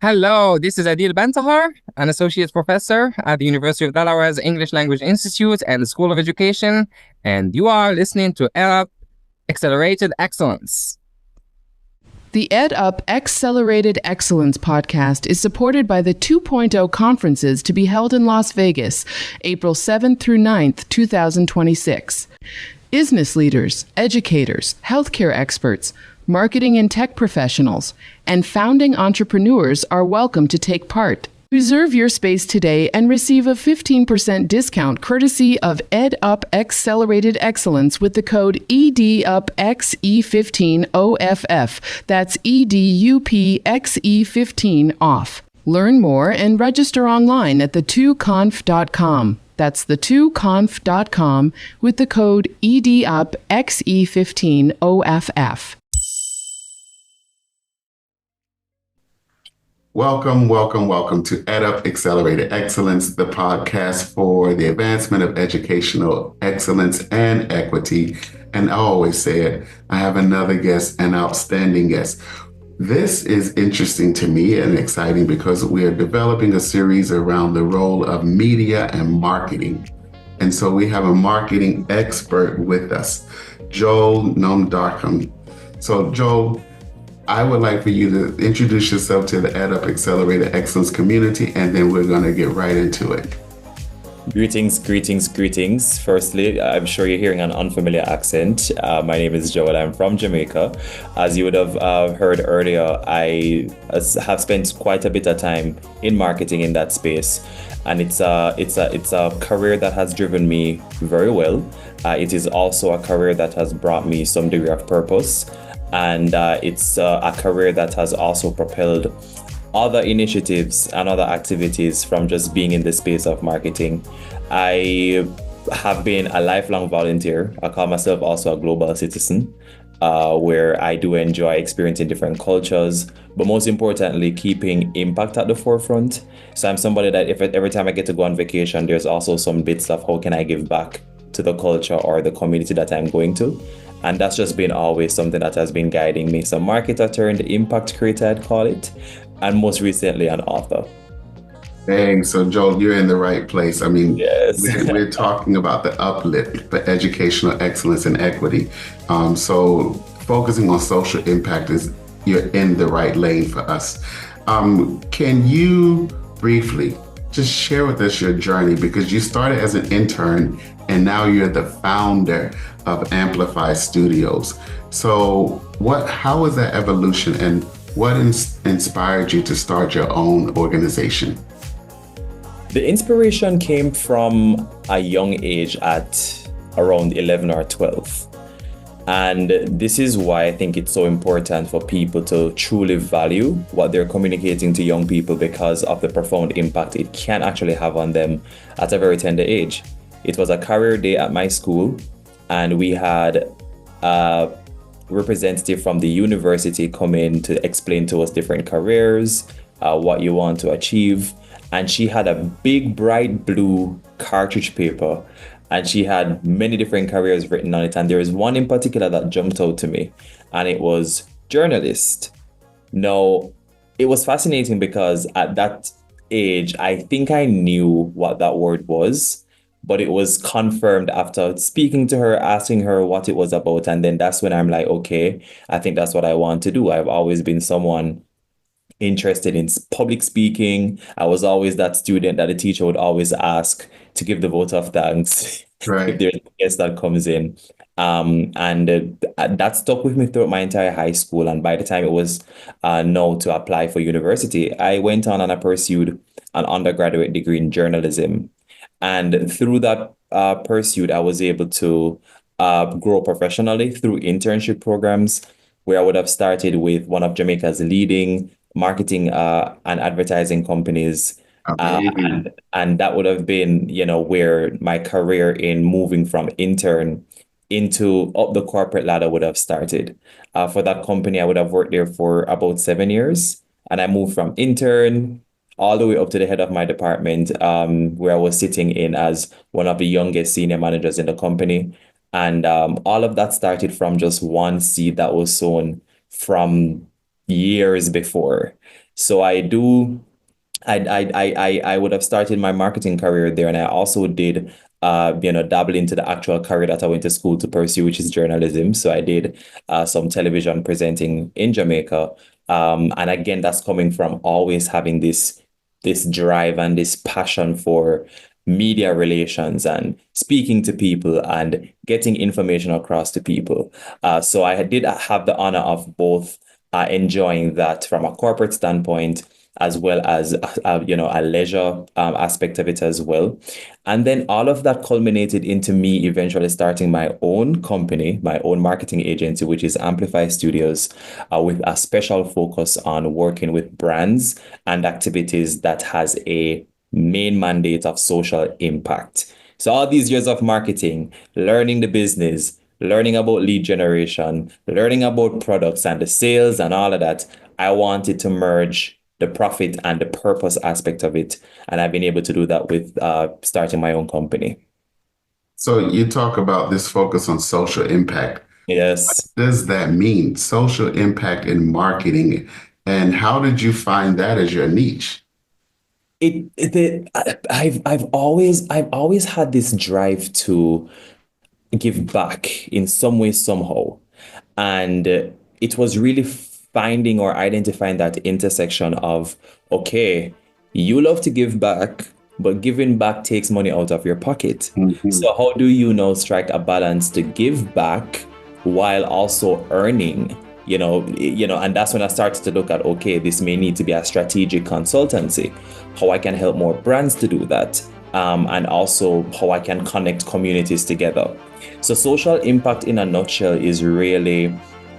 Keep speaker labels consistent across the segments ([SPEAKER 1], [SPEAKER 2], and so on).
[SPEAKER 1] Hello, this is Adil Bantahar, an associate professor at the University of Delaware's English Language Institute and the School of Education, and you are listening to EdUp Accelerated Excellence.
[SPEAKER 2] The EdUp Accelerated Excellence podcast is supported by the 2.0 conferences to be held in Las Vegas, April 7th through 9th, 2026. Business leaders, educators, healthcare experts, marketing and tech professionals, and founding entrepreneurs are welcome to take part. Reserve your space today and receive a 15% discount courtesy of EdUp Accelerated Excellence with the code EDUPXE15OFF. That's EDUPXE15 off. Learn more and register online at the2conf.com. That's the2conf.com with the code EDUPXE15OFF.
[SPEAKER 3] Welcome to EdUp Accelerated Excellence, the podcast for the advancement of educational excellence and equity. And I always say it, I have another guest, an outstanding guest. This is interesting to me and exciting because we are developing a series around the role of media and marketing. And so we have a marketing expert with us, Joel Nomdarkham. So Joel, I would like for you to introduce yourself to the EdUp Accelerated Excellence community, and then we're going to get right into it.
[SPEAKER 4] Greetings. Firstly, I'm sure you're hearing an unfamiliar accent. My name is Joel. I'm from Jamaica. As you would have heard earlier, I have spent quite a bit of time in marketing in that space, and it's a career that has driven me very well. It is also a career that has brought me some degree of purpose. And it's a career that has also propelled other initiatives and other activities from just being in the space of marketing. I have been a lifelong volunteer. I call myself also a global citizen, where I do enjoy experiencing different cultures, but most importantly, keeping impact at the forefront. So I'm somebody that every time I get to go on vacation, there's also some bits of how can I give back to the culture or the community that I'm going to. And that's just been always something that has been guiding me. So marketer turned impact creator, I'd call it. And most recently, an author.
[SPEAKER 3] Dang, so Joel, you're in the right place. I mean,
[SPEAKER 4] yes.
[SPEAKER 3] we're talking about the uplift for educational excellence and equity. So focusing on social impact you're in the right lane for us. Can you briefly just share with us your journey? Because you started as an intern and now you're the founder of Amplify Studios. So how was that evolution, and what inspired you to start your own organization?
[SPEAKER 4] The inspiration came from a young age at around 11 or 12. And this is why I think it's so important for people to truly value what they're communicating to young people, because of the profound impact it can actually have on them at a very tender age. It was a career day at my school, and we had a representative from the university come in to explain to us different careers, what you want to achieve. And she had a big bright blue cartridge paper, and she had many different careers written on it. And there is one in particular that jumped out to me, and it was journalist. Now, it was fascinating because at that age, I think I knew what that word was, but it was confirmed after speaking to her, asking her what it was about. And then that's when I'm like, okay, I think that's what I want to do. I've always been someone interested in public speaking. I was always that student that the teacher would always ask to give the vote of thanks
[SPEAKER 3] Right.
[SPEAKER 4] if there's a guest that comes in. That stuck with me throughout my entire high school. And by the time it was now to apply for university, I went on and I pursued an undergraduate degree in journalism. And through that pursuit, I was able to grow professionally through internship programs, where I would have started with one of Jamaica's leading marketing and advertising companies. And that would have been, where my career in moving from intern into up the corporate ladder would have started. For that company, I would have worked there for about 7 years. And I moved from intern all the way up to the head of my department, where I was sitting in as one of the youngest senior managers in the company. And all of that started from just one seed that was sown from years before. So I would have started my marketing career there, and I also did dabble into the actual career that I went to school to pursue, which is journalism. So I did some television presenting in Jamaica. And again, that's coming from always having this drive and this passion for media relations and speaking to people and getting information across to people. So I did have the honor of both enjoying that from a corporate standpoint, as well as a leisure aspect of it as well. And then all of that culminated into me eventually starting my own company, my own marketing agency, which is Amplify Studios, with a special focus on working with brands and activities that has a main mandate of social impact. So all these years of marketing, learning the business, learning about lead generation, learning about products and the sales and all of that, I wanted to merge the profit and the purpose aspect of it. And I've been able to do that with starting my own company.
[SPEAKER 3] So you talk about this focus on social impact.
[SPEAKER 4] Yes.
[SPEAKER 3] What does that mean? Social impact in marketing. And how did you find that as your niche?
[SPEAKER 4] I've always had this drive to give back in some way, somehow. And it was really finding or identifying that intersection of, okay, you love to give back, but giving back takes money out of your pocket.
[SPEAKER 3] Mhm.
[SPEAKER 4] So how do you now strike a balance to give back while also earning? And that's when I started to look at, okay, this may need to be a strategic consultancy, how I can help more brands to do that, and also how I can connect communities together. So social impact in a nutshell is really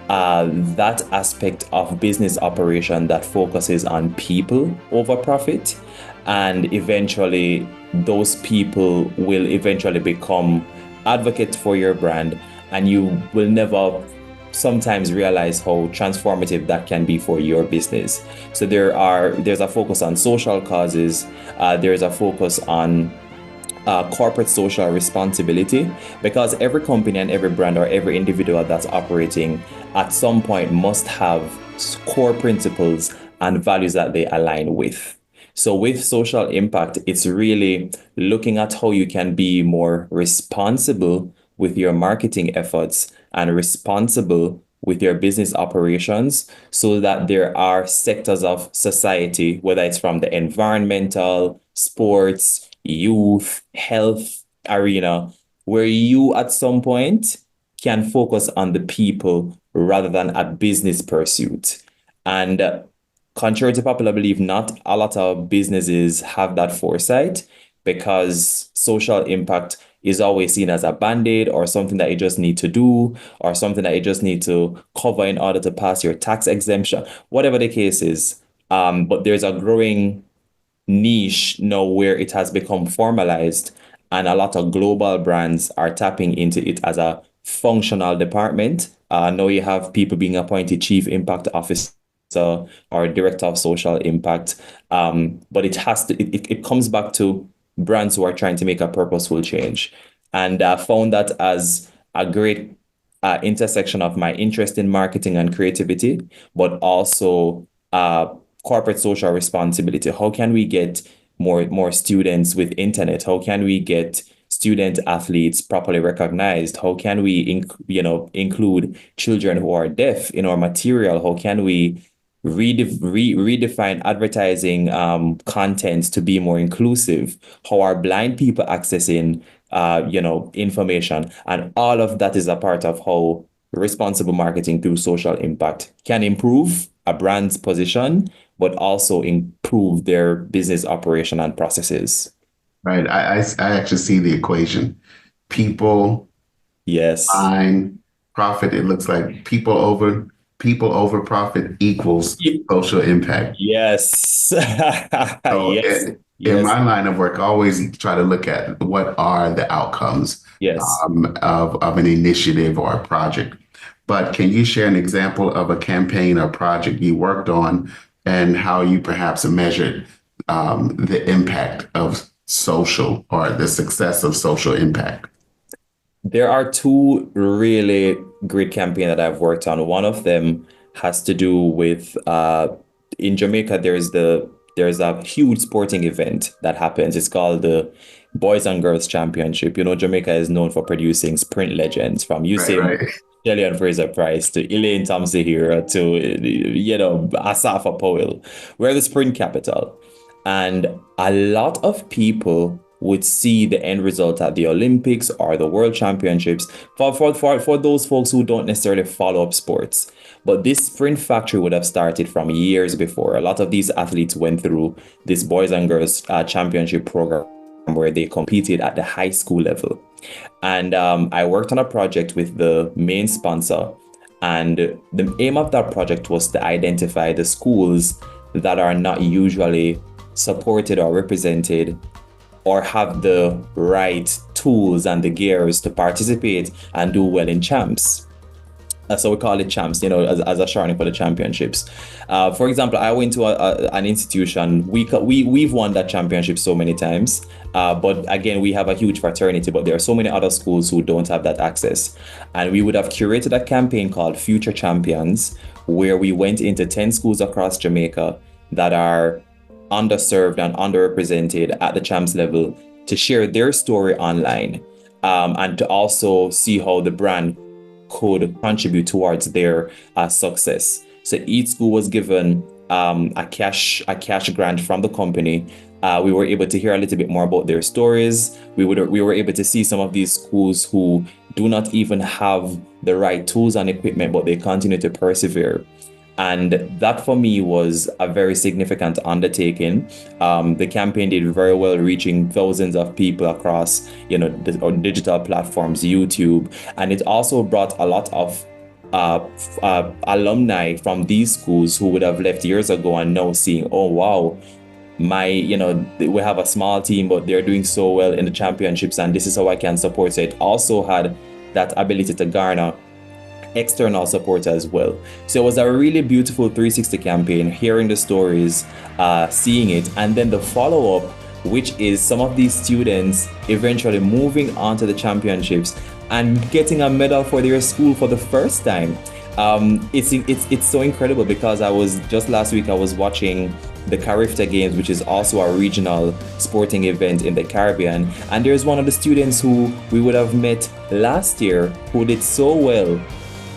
[SPEAKER 4] that aspect of business operation that focuses on people over profit. And eventually, those people will eventually become advocates for your brand, and you will never sometimes realize how transformative that can be for your business. So there's a focus on social causes, there's a focus on corporate social responsibility, because every company and every brand or every individual that's operating at some point must have core principles and values that they align with. So with social impact, it's really looking at how you can be more responsible with your marketing efforts and responsible with your business operations, so that there are sectors of society, whether it's from the environmental, sports, youth, health arena, where you at some point can focus on the people rather than a business pursuit. And contrary to popular belief, not a lot of businesses have that foresight, because social impact is always seen as a band-aid or something that you just need to do or something that you just need to cover in order to pass your tax exemption, whatever the case is. But there's a growing niche now where it has become formalized, and a lot of global brands are tapping into it as a functional department. Now you have people being appointed chief impact officer or director of social impact. But it comes back to brands who are trying to make a purposeful change. And I found that as a great intersection of my interest in marketing and creativity, but also corporate social responsibility. How can we get more students with internet? How can we get student athletes properly recognized? How can we include children who are deaf in our material? How can we redefine advertising content to be more inclusive? How are blind people accessing information? And all of that is a part of how responsible marketing through social impact can improve a brand's position, but also improve their business operation and processes.
[SPEAKER 3] Right. I actually see the equation. People,
[SPEAKER 4] Yes.
[SPEAKER 3] time, profit. It looks like people over profit equals social impact.
[SPEAKER 4] Yes.
[SPEAKER 3] So
[SPEAKER 4] Yes.
[SPEAKER 3] in
[SPEAKER 4] Yes.
[SPEAKER 3] my line of work, I always try to look at what are the outcomes
[SPEAKER 4] Yes.
[SPEAKER 3] of an initiative or a project. But can you share an example of a campaign or project you worked on and how you perhaps measured the impact of social or the success of social impact?
[SPEAKER 4] There are two really great campaigns that I've worked on. One of them has to do with in Jamaica. There's a huge sporting event that happens. It's called the Boys and Girls Championship. You know, Jamaica is known for producing sprint legends from
[SPEAKER 3] Right,
[SPEAKER 4] Usain
[SPEAKER 3] right.
[SPEAKER 4] Kelly and Fraser Price to Elaine Thompson here to Asafa Powell. We're the sprint capital, and a lot of people would see the end result at the Olympics or the World Championships for those folks who don't necessarily follow up sports. But this sprint factory would have started from years before. A lot of these athletes went through this boys and girls championship program where they competed at the high school level. And I worked on a project with the main sponsor. And the aim of that project was to identify the schools that are not usually supported or represented or have the right tools and the gears to participate and do well in champs. So we call it champs, as a shortening for the championships. For example, I went to an institution. We've won that championship so many times. But again, we have a huge fraternity, but there are so many other schools who don't have that access. And we would have curated a campaign called Future Champions, where we went into 10 schools across Jamaica that are underserved and underrepresented at the champs level to share their story online, and to also see how the brand could contribute towards their success. So each school was given a cash grant from the company. We were able to hear a little bit more about their stories. We were able to see some of these schools who do not even have the right tools and equipment, but they continue to persevere. And that for me was a very significant undertaking. The campaign did very well, reaching thousands of people across, the digital platforms, YouTube, and it also brought a lot of alumni from these schools who would have left years ago and now seeing, oh wow, we have a small team, but they're doing so well in the championships, and this is how I can support. So it also had that ability to garner external support as well. So it was a really beautiful 360 campaign, hearing the stories, seeing it, and then the follow-up, which is some of these students eventually moving on to the championships and getting a medal for their school for the first time. It's so incredible, because last week I was watching the Carifta Games, which is also a regional sporting event in the Caribbean, and there's one of the students who we would have met last year who did so well.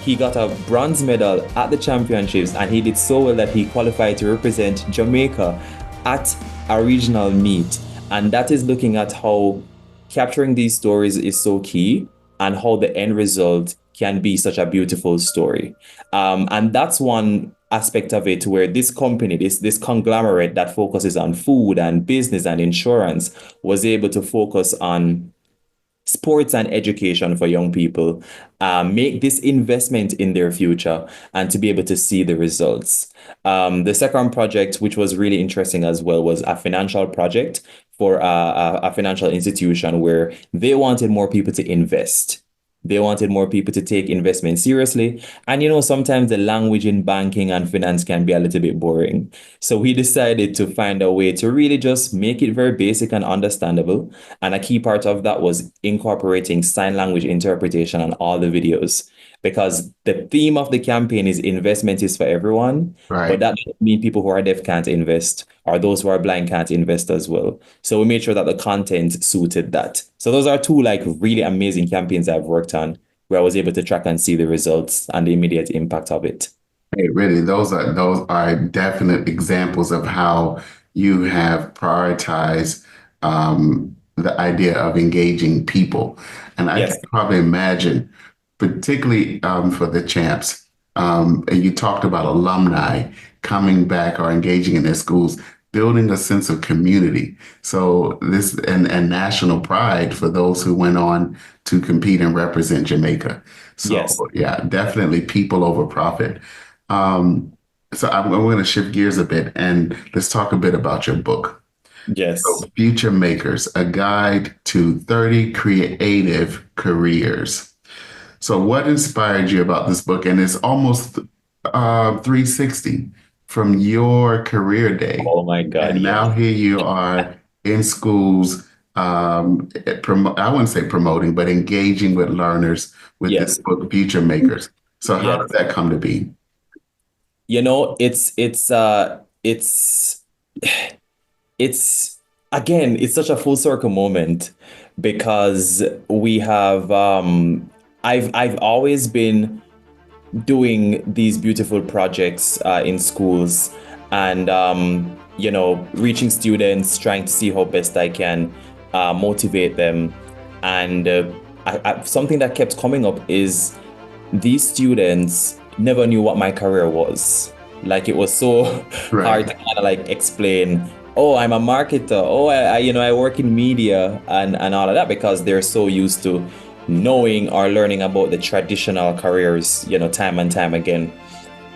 [SPEAKER 4] He got a bronze medal at the championships, and he did so well that he qualified to represent Jamaica at a regional meet. And that is looking at how capturing these stories is so key, and how the end result can be such a beautiful story. And that's one aspect of it, where this company, this conglomerate that focuses on food and business and insurance, was able to focus on sports and education for young people, make this investment in their future, and to be able to see the results. The second project, which was really interesting as well, was a financial project for a financial institution where they wanted more people to invest. They wanted more people to take investment seriously. And sometimes the language in banking and finance can be a little bit boring. So we decided to find a way to really just make it very basic and understandable. And a key part of that was incorporating sign language interpretation on all the videos, because the theme of the campaign is investment is for everyone.
[SPEAKER 3] Right.
[SPEAKER 4] But that doesn't mean people who are deaf can't invest, or those who are blind can't invest as well. So we made sure that the content suited that. So those are two really amazing campaigns I've worked on, where I was able to track and see the results and the immediate impact of it.
[SPEAKER 3] Hey, really, those are definite examples of how you have prioritized the idea of engaging people. And I
[SPEAKER 4] Yes.
[SPEAKER 3] can probably imagine, particularly for the champs, and you talked about alumni coming back or engaging in their schools, building a sense of community. So this and national pride for those who went on to compete and represent Jamaica. So
[SPEAKER 4] Yes.
[SPEAKER 3] yeah, definitely people over profit. So I'm going to shift gears a bit, and let's talk a bit about your book.
[SPEAKER 4] Yes.
[SPEAKER 3] So Future Makers, a guide to 30 creative careers. So what inspired you about this book? And it's almost 360 from your career day.
[SPEAKER 4] Oh my God.
[SPEAKER 3] And now here you are in schools, I wouldn't say promoting, but engaging with learners with
[SPEAKER 4] Yes.
[SPEAKER 3] this book, Future Makers. So how
[SPEAKER 4] Yes.
[SPEAKER 3] did that come to be?
[SPEAKER 4] You know, it's again, it's such a full circle moment because we have I've always been doing these beautiful projects in schools and you know, reaching students, trying to see how best I can motivate them. And something that kept coming up is these students never knew what my career was. Like it was so hard
[SPEAKER 3] Right.
[SPEAKER 4] to kind of like explain, oh, I'm a marketer. Oh, you know, I work in media and all of that because they're so used to knowing or learning about the traditional careers, you know, time and time again.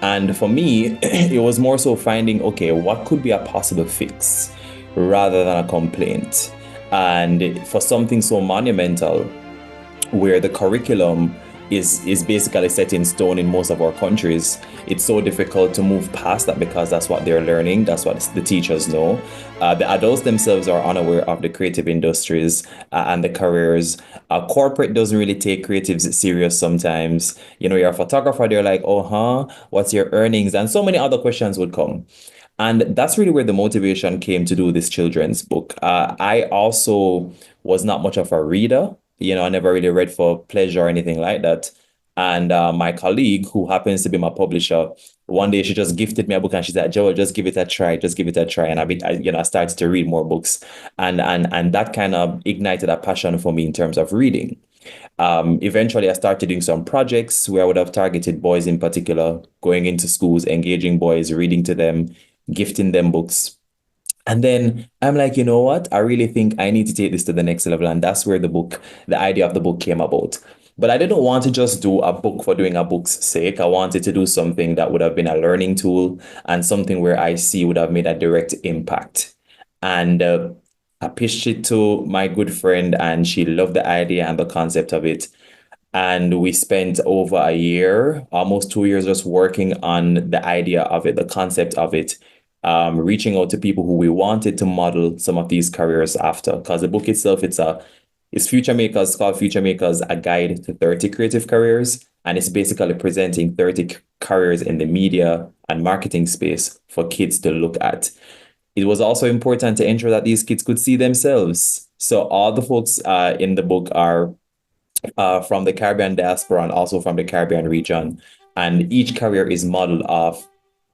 [SPEAKER 4] And for me, it was more so finding, okay, what could be a possible fix rather than a complaint? And for something so monumental, where the curriculum is basically set in stone in most of our countries, it's so difficult to move past that because that's what they're learning, that's what the teachers know. The adults themselves are unaware of the creative industries and the careers. Corporate doesn't really take creatives serious sometimes. You know, you're a photographer, they're like, oh, what's your earnings? And so many other questions would come. And that's really where the motivation came to do this children's book. I also was not much of a reader. You know, I never really read for pleasure or anything like that. And my colleague, who happens to be my publisher, one day she just gifted me a book and she said, Joel, just give it a try, just give it a try. And I started to read more books. And that kind of ignited a passion for me in terms of reading. Eventually, I started doing some projects where I would have targeted boys in particular, going into schools, engaging boys, reading to them, gifting them books. And then I'm like, you know what? I really think I need to take this to the next level. And that's where the idea of the book came about. But I didn't want to just do a book for doing a book's sake. I wanted to do something that would have been a learning tool and something where I see would have made a direct impact. And I pitched it to my good friend, and she loved the idea and the concept of it. And we spent over a year, almost 2 years, just working on the idea of it, the concept of it, reaching out to people who we wanted to model some of these careers after. Because the book itself, it's Future Makers, called Future Makers, a guide to 30 creative careers. And it's basically presenting 30 careers in the media and marketing space for kids to look at. It was also important to ensure that these kids could see themselves. So all the folks in the book are from the Caribbean diaspora and also from the Caribbean region. And each career is modeled off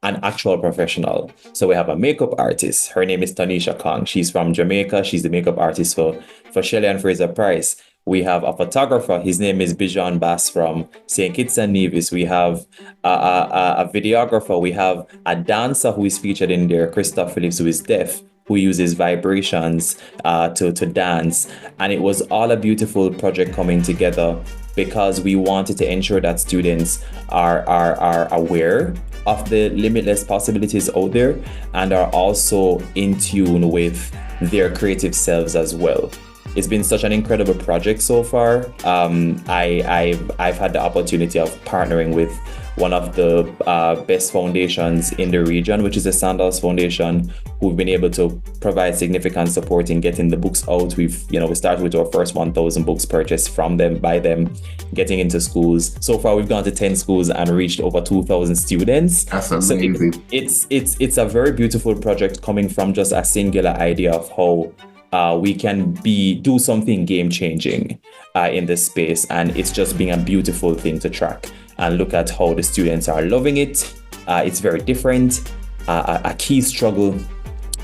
[SPEAKER 4] an actual professional. So we have a makeup artist. Her name is Tanisha Kong. She's from Jamaica. She's the makeup artist for Shelley and Fraser Price. We have a photographer. His name is Bijan Bass from St. Kitts and Nevis. We have a videographer. We have a dancer who is featured in there, Christoph Phillips, who is deaf, who uses vibrations to dance. And it was all a beautiful project coming together because we wanted to ensure that students are aware of the limitless possibilities out there and are also in tune with their creative selves as well. It's been such an incredible project so far. I've had the opportunity of partnering with one of the best foundations in the region, which is the Sandals Foundation, who've been able to provide significant support in getting the books out. We started with our first 1,000 books purchased from them, by them, getting into schools. So far, we've gone to 10 schools and reached over 2,000 students.
[SPEAKER 3] That's amazing.
[SPEAKER 4] So it's a very beautiful project coming from just a singular idea of how we can do something game-changing in this space. And it's just being a beautiful thing to track and look at how the students are loving it. It's very different. A key struggle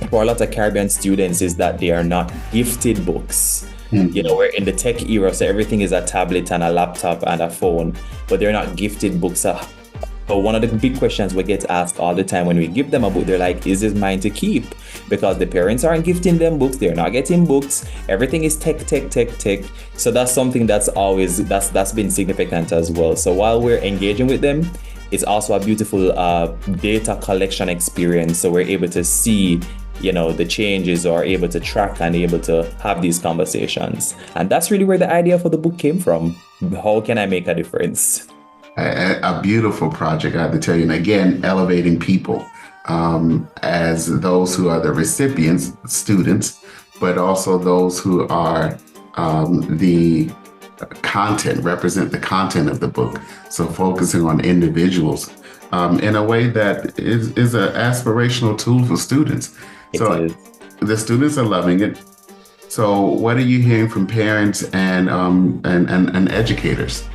[SPEAKER 4] for a lot of Caribbean students is that they are not gifted books. You know, we're in the tech era, so everything is a tablet and a laptop and a phone, but they're not gifted books. But one of the big questions we get asked all the time when we give them a book, they're like, is this mine to keep? Because the parents aren't gifting them books, they're not getting books, everything is tech. So that's something that's been significant as well. So while we're engaging with them, it's also a beautiful data collection experience. So we're able to see, the changes, or able to track and able to have these conversations. And that's really where the idea for the book came from. How can I make a difference?
[SPEAKER 3] A beautiful project, I have to tell you. And again, elevating people as those who are the recipients, students, but also those who are the content, represent the content of the book. So focusing on individuals in a way that is an aspirational tool for students.
[SPEAKER 4] It
[SPEAKER 3] So
[SPEAKER 4] is.
[SPEAKER 3] the students are loving it. So what are you hearing from parents and educators?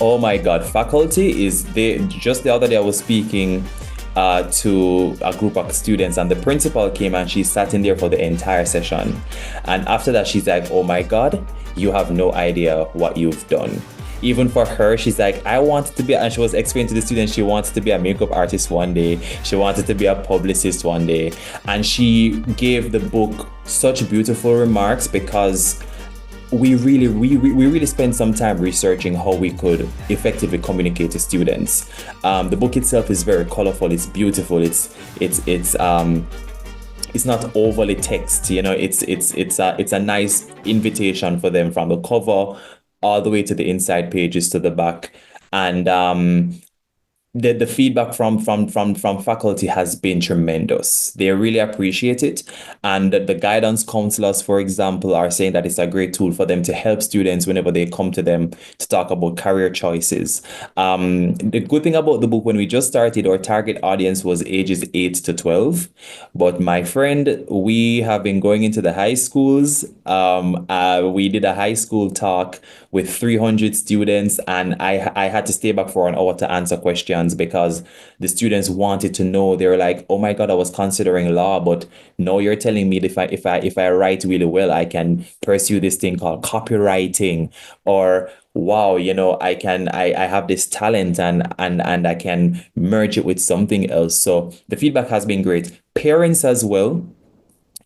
[SPEAKER 4] Oh my God, faculty is they. Just the other day, I was speaking to a group of students, and the principal came and she sat in there for the entire session. And after that, she's like, "Oh my God, you have no idea what you've done." Even for her, she's like, I wanted to be, and she was explaining to the students, she wanted to be a makeup artist one day. She wanted to be a publicist one day. And she gave the book such beautiful remarks because we really spent some time researching how we could effectively communicate to students. The book itself is very colorful. It's beautiful. It's not overly text. It's a nice invitation for them from the cover all the way to the inside pages to the back. And the feedback from faculty has been tremendous. They really appreciate it. And the guidance counselors, for example, are saying that it's a great tool for them to help students whenever they come to them to talk about career choices. The good thing about the book, when we just started, our target audience was ages 8 to 12. But my friend, we have been going into the high schools. We did a high school talk with 300 students, and I had to stay back for an hour to answer questions because the students wanted to know. They were like, "Oh my God, I was considering law, but no, you're telling me that if I write really well, I can pursue this thing called copywriting, or wow, I have this talent and I can merge it with something else." So the feedback has been great. Parents as well.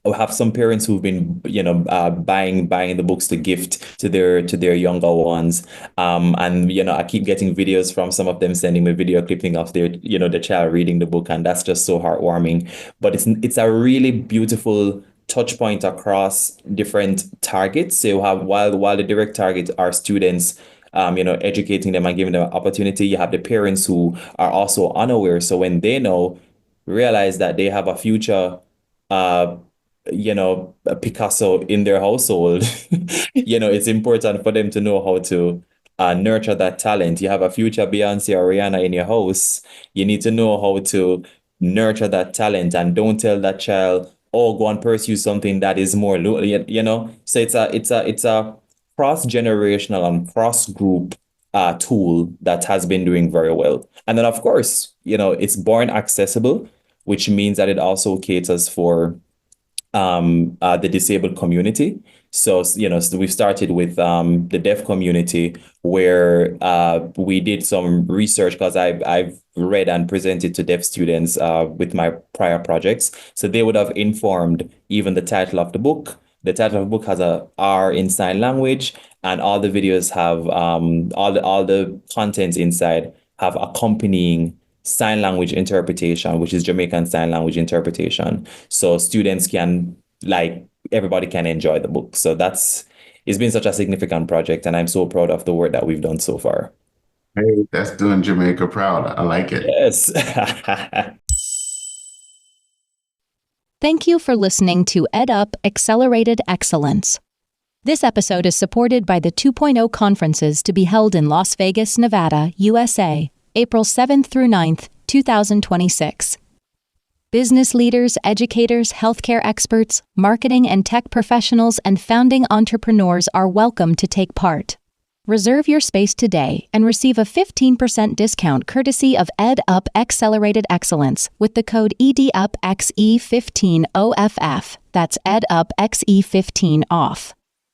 [SPEAKER 4] I have some parents who've been, buying the books to gift to their younger ones. And I keep getting videos from some of them sending me video clipping of their, the child reading the book, and that's just so heartwarming. But it's a really beautiful touch point across different targets. So you have while the direct target are students, educating them and giving them an opportunity, you have the parents who are also unaware. So when they realize that they have a future a Picasso in their household, it's important for them to know how to nurture that talent. You have a future Beyonce or Rihanna in your house. You need to know how to nurture that talent, and don't tell that child, "Oh, go and pursue something that is more, So it's a cross-generational and cross-group tool that has been doing very well. And then, of course, it's born accessible, which means that it also caters for the disabled community. So, so we've started with the deaf community, where we did some research because I've read and presented to deaf students with my prior projects. So they would have informed even the title of the book. The title of the book has a R in sign language, and all the videos have all the content inside have accompanying sign language interpretation, which is Jamaican sign language interpretation. So students can, everybody can enjoy the book. So it's been such a significant project, and I'm so proud of the work that we've done so far.
[SPEAKER 3] Hey, that's doing Jamaica proud. I like it.
[SPEAKER 4] Yes.
[SPEAKER 5] Thank you for listening to EdUp Accelerated Excellence. This episode is supported by the 2.0 conferences to be held in Las Vegas, Nevada, USA, April 7th through 9th, 2026. Business leaders, educators, healthcare experts, marketing and tech professionals, and founding entrepreneurs are welcome to take part. Reserve your space today and receive a 15% discount courtesy of EdUp Accelerated Excellence with the code EDUPXE15OFF. That's EdUPXE15OFF.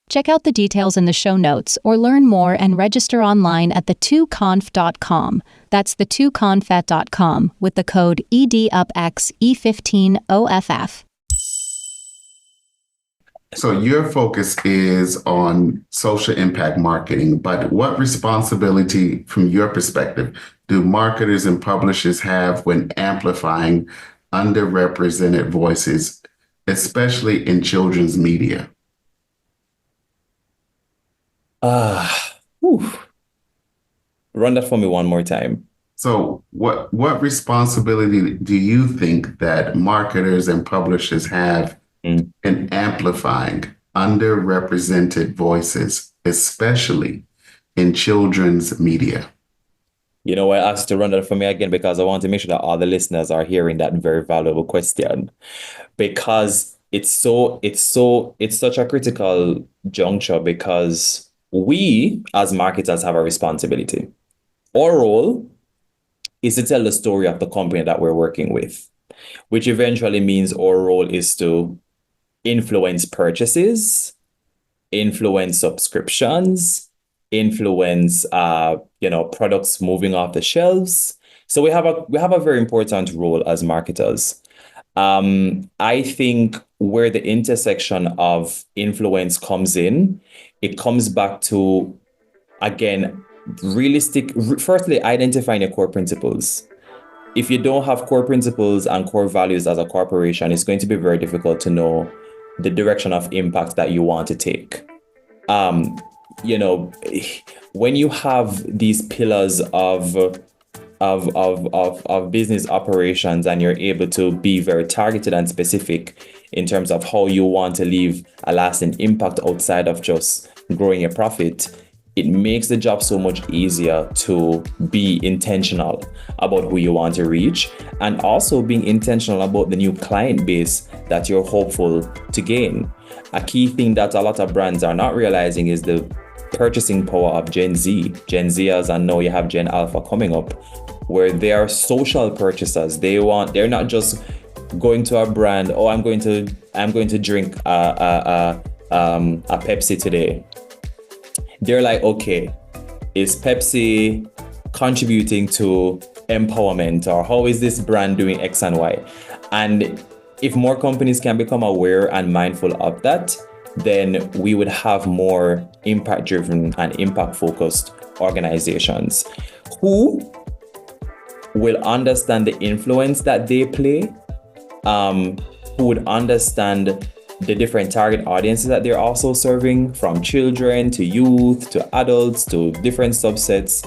[SPEAKER 5] Check out the details in the show notes or learn more and register online at the2conf.com. That's the2confet.com with the code EDUPXE15OFF.
[SPEAKER 3] So your focus is on social impact marketing, but what responsibility, from your perspective, do marketers and publishers have when amplifying underrepresented voices, especially in children's media?
[SPEAKER 4] Run that for me one more time.
[SPEAKER 3] So what responsibility do you think that marketers and publishers have in amplifying underrepresented voices, especially in children's media?
[SPEAKER 4] You know, I asked you to run that for me again because I want to make sure that all the listeners are hearing that very valuable question, because it's such a critical juncture, because we as marketers have a responsibility. Our role is to tell the story of the company that we're working with, which eventually means our role is to influence purchases, influence subscriptions, influence products moving off the shelves. So we have a very important role as marketers. I think where the intersection of influence comes in, it comes back to, again, firstly, identifying your core principles. If you don't have core principles and core values as a corporation, it's going to be very difficult to know the direction of impact that you want to take. You know, when you have these pillars of business operations, and you're able to be very targeted and specific in terms of how you want to leave a lasting impact outside of just growing a profit, it makes the job so much easier to be intentional about who you want to reach, and also being intentional about the new client base that you're hopeful to gain. A key thing that a lot of brands are not realizing is the purchasing power of Gen Z. Gen Zers, and now you have Gen Alpha coming up, where they are social purchasers. They're not just going to a brand, oh, I'm going to drink a Pepsi today. They're like, okay, is Pepsi contributing to empowerment, or how is this brand doing X and Y? And if more companies can become aware and mindful of that, then we would have more impact-driven and impact-focused organizations who will understand the influence that they play, who would understand the different target audiences that they're also serving, from children to youth to adults to different subsets,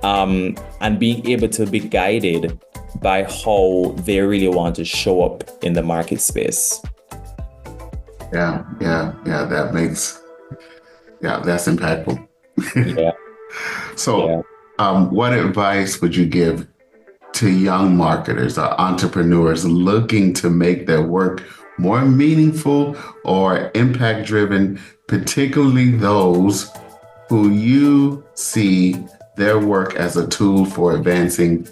[SPEAKER 4] and being able to be guided by how they really want to show up in the market space.
[SPEAKER 3] Yeah, that's impactful.
[SPEAKER 4] Yeah.
[SPEAKER 3] So, what advice would you give to young marketers or entrepreneurs looking to make their work more meaningful or impact driven, particularly those who you see their work as a tool for advancing,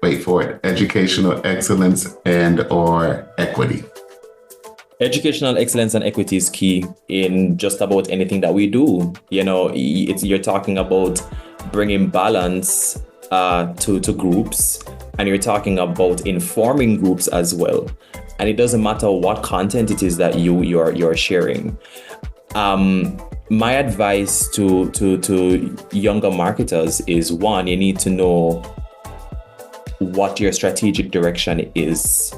[SPEAKER 3] wait for it, educational excellence and or equity?
[SPEAKER 4] Educational excellence and equity is key in just about anything that we do. You know, you're talking about bringing balance to groups, and you're talking about informing groups as well. And it doesn't matter what content it is that you're sharing. My advice to younger marketers is, one, you need to know what your strategic direction is.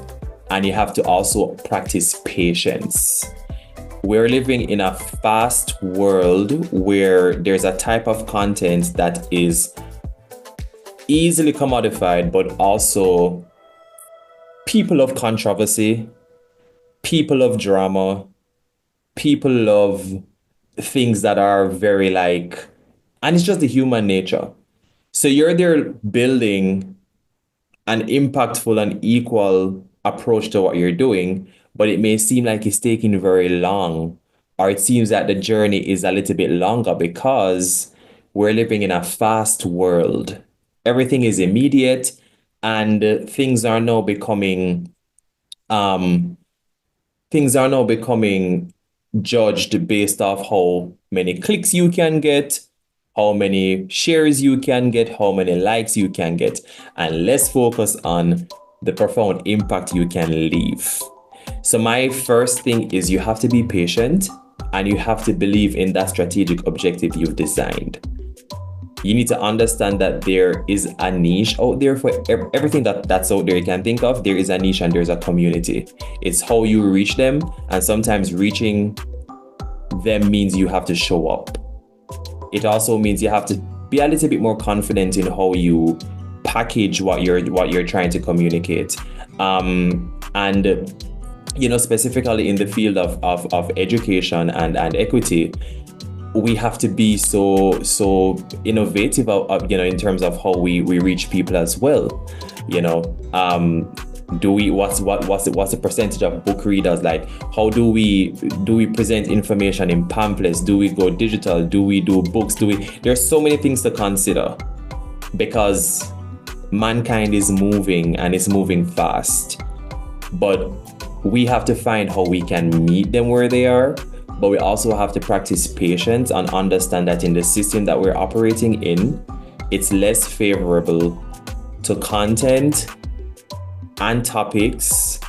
[SPEAKER 4] And you have to also practice patience. We're living in a fast world where there's a type of content that is easily commodified, but also people love controversy, people love drama, people love things that are very and it's just the human nature. So you're there building an impactful and equal approach to what you're doing, but it may seem like it's taking very long, or it seems that the journey is a little bit longer because we're living in a fast world. Everything is immediate, and things are now becoming judged based off how many clicks you can get, how many shares you can get, how many likes you can get, and less focus on the profound impact you can leave. So my first thing is, you have to be patient, and you have to believe in that strategic objective you've designed. You need to understand that there is a niche out there for everything that's out there you can think of. There is a niche and there's a community. It's how you reach them, and sometimes reaching them means you have to show up. It also means you have to be a little bit more confident in how you package what you're trying to communicate. And specifically in the field of education and equity, we have to be so innovative, in terms of how we reach people as well. What's the percentage of book readers? Like, how do we present information in pamphlets? Do we go digital? Do we do books? There's so many things to consider, because mankind is moving, and it's moving fast. But we have to find how we can meet them where they are. But we also have to practice patience and understand that in the system that we're operating in, it's less favorable to content and topics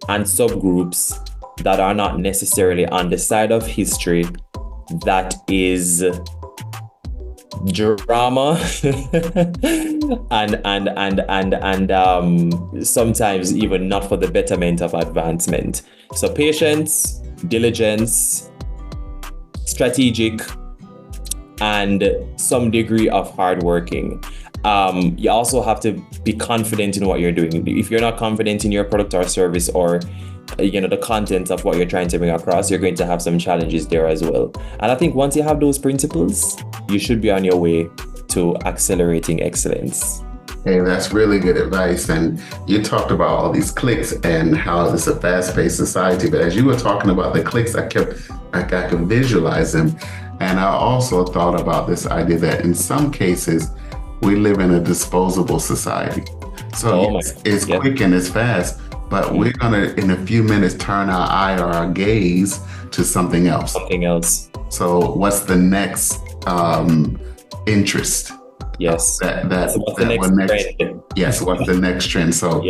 [SPEAKER 4] and subgroups that are not necessarily on the side of history that is drama and sometimes even not for the betterment of advancement. So patience, diligence, strategic, and some degree of hard working. You also have to be confident in what you're doing. If you're not confident in your product or service, or the content of what you're trying to bring across, you're going to have some challenges there as well. And I think once you have those principles, you should be on your way to accelerating excellence.
[SPEAKER 3] Hey, that's really good advice. And you talked about all these clicks and how it's a fast-paced society. But as you were talking about the clicks, I could visualize them. And I also thought about this idea that in some cases, we live in a disposable society. So it's quick and it's fast, but we're gonna, in a few minutes, turn our eye or our gaze to something else. So what's the next interest?
[SPEAKER 4] Yes.
[SPEAKER 3] What's the next trend? So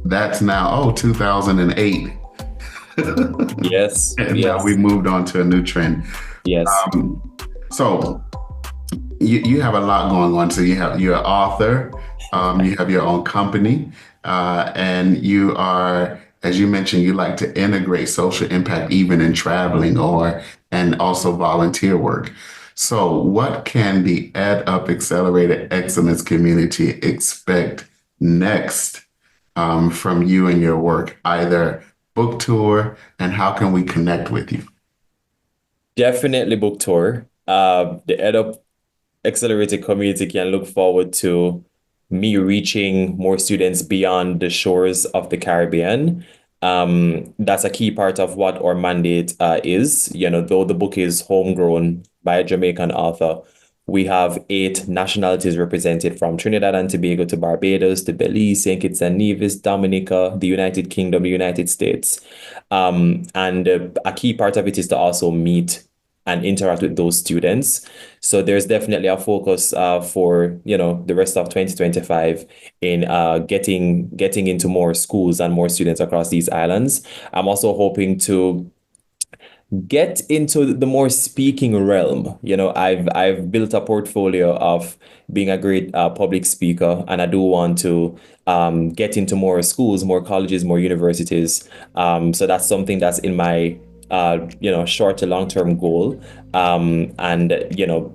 [SPEAKER 3] that's now 2008.
[SPEAKER 4] Yes.
[SPEAKER 3] And now we moved on to a new trend.
[SPEAKER 4] Yes.
[SPEAKER 3] So you have a lot going on. So you're an author, you have your own company, and you are, as you mentioned, you like to integrate social impact even in traveling and also volunteer work. So what can the EdUp Accelerated Excellence community expect next from you and your work, either book tour, and how can we connect with you?
[SPEAKER 4] Definitely book tour. The EdUp Accelerated community can look forward to me reaching more students beyond the shores of the Caribbean. That's a key part of what our mandate is. Though the book is homegrown by a Jamaican author, we have 8 nationalities represented, from Trinidad and Tobago to Barbados to Belize, St. Kitts and Nevis, Dominica, the United Kingdom, the United States. And a key part of it is to also meet and interact with those students. So there's definitely a focus for the rest of 2025 in getting into more schools and more students across these islands. I'm also hoping to get into the more speaking realm. I've built a portfolio of being a great public speaker, and I do want to get into more schools, more colleges, more universities. So that's something that's in my short to long-term goal.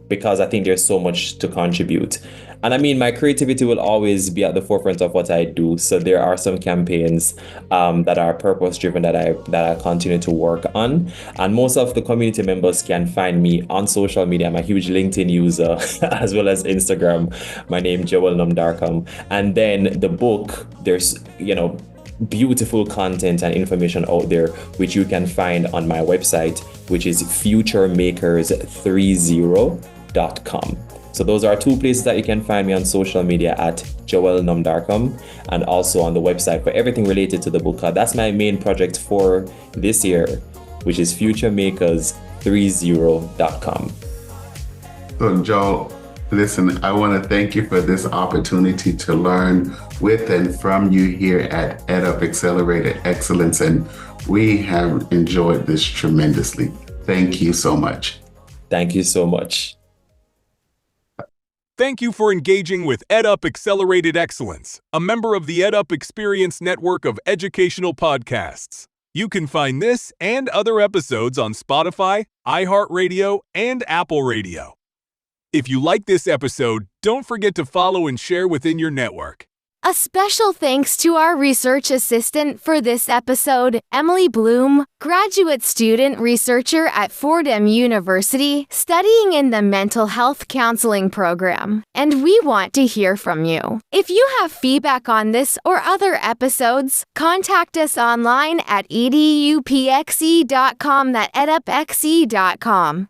[SPEAKER 4] Because I think there's so much to contribute. And I mean, my creativity will always be at the forefront of what I do. So there are some campaigns that are purpose-driven that I continue to work on. And most of the community members can find me on social media. I'm a huge LinkedIn user as well as Instagram. My name, Joel Nomdarkham. And then the book, there's, beautiful content and information out there, which you can find on my website, which is futuremakers30.com. So those are 2 places that you can find me on social media, at Joel Nomdarkham, and also on the website for everything related to the book. That's my main project for this year, which is futuremakers30.com.
[SPEAKER 3] So Joel, listen, I want to thank you for this opportunity to learn with and from you here at EdUp Accelerated Excellence, and we have enjoyed this tremendously. Thank you so much.
[SPEAKER 4] Thank you so much.
[SPEAKER 6] Thank you for engaging with EdUp Accelerated Excellence, a member of the EdUp Experience network of educational podcasts. You can find this and other episodes on Spotify, iHeartRadio, and Apple Radio. If you like this episode, don't forget to follow and share within your network.
[SPEAKER 7] A special thanks to our research assistant for this episode, Emily Bloom, graduate student researcher at Fordham University, studying in the Mental Health Counseling program. And we want to hear from you. If you have feedback on this or other episodes, contact us online at edupxe.com, that's edupxe.com.